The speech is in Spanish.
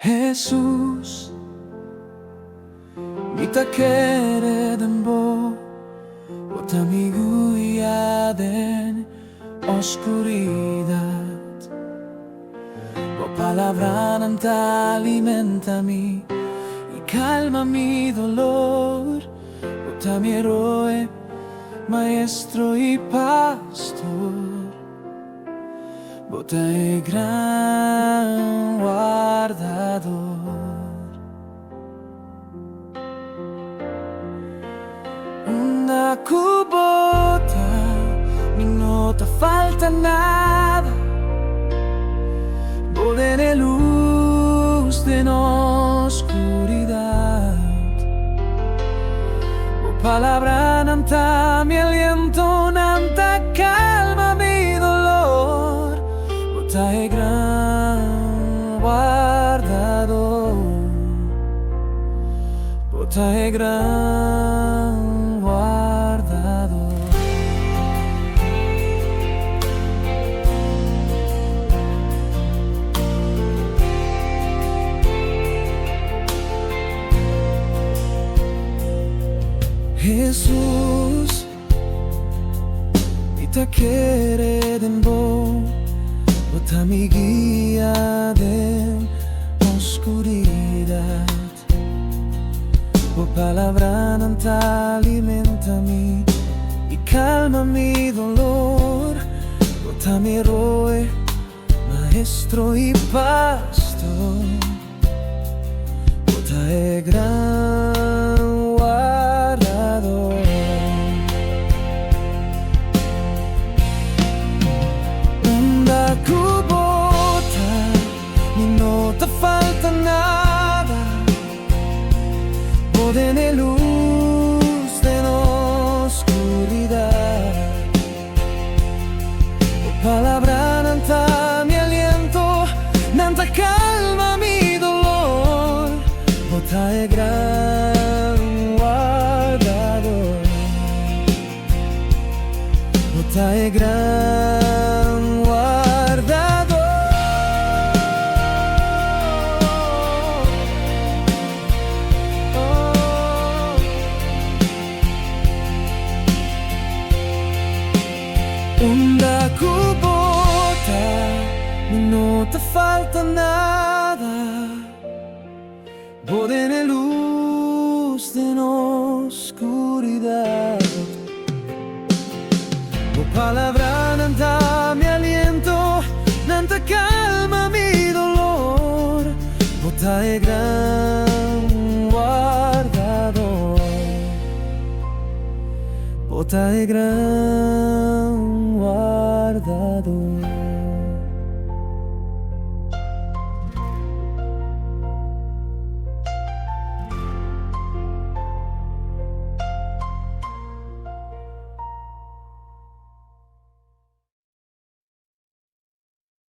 Jesus, nitakere dembo, otamiguya en oscuridad. Tu palabra nanta alimenta mi y calma mi dolor. Ota mi héroe, maestro y pastor. Bota e gran guardador. Una cubota, mi no te falta nada. Bodene luz de no oscuridad. O palabra nanta mi aliento, nanta calma mi dolor. Bota e gran guardador. Bota e gran guardador. Jesus, nitakere dembo, bota mi guía de oscuridad. Tu palabra nanta alimenta mi y calma mi dolor. Bota mi héroe, maestro y pastor. Bota e gran guardador. Una cubota, ni no te falta nada. Bodene luz de no oscuridad. Tu palabra nanta mi aliento, nanta calma mi dolor. Bota e gran guardador. Bota e gran guardador. Una cubota, no te falta nada. Bodene luz de no oscuridad. Tu palabra nanta mi aliento, nanta calma mi dolor. Bota e gran guardador. Bota e gran guardador.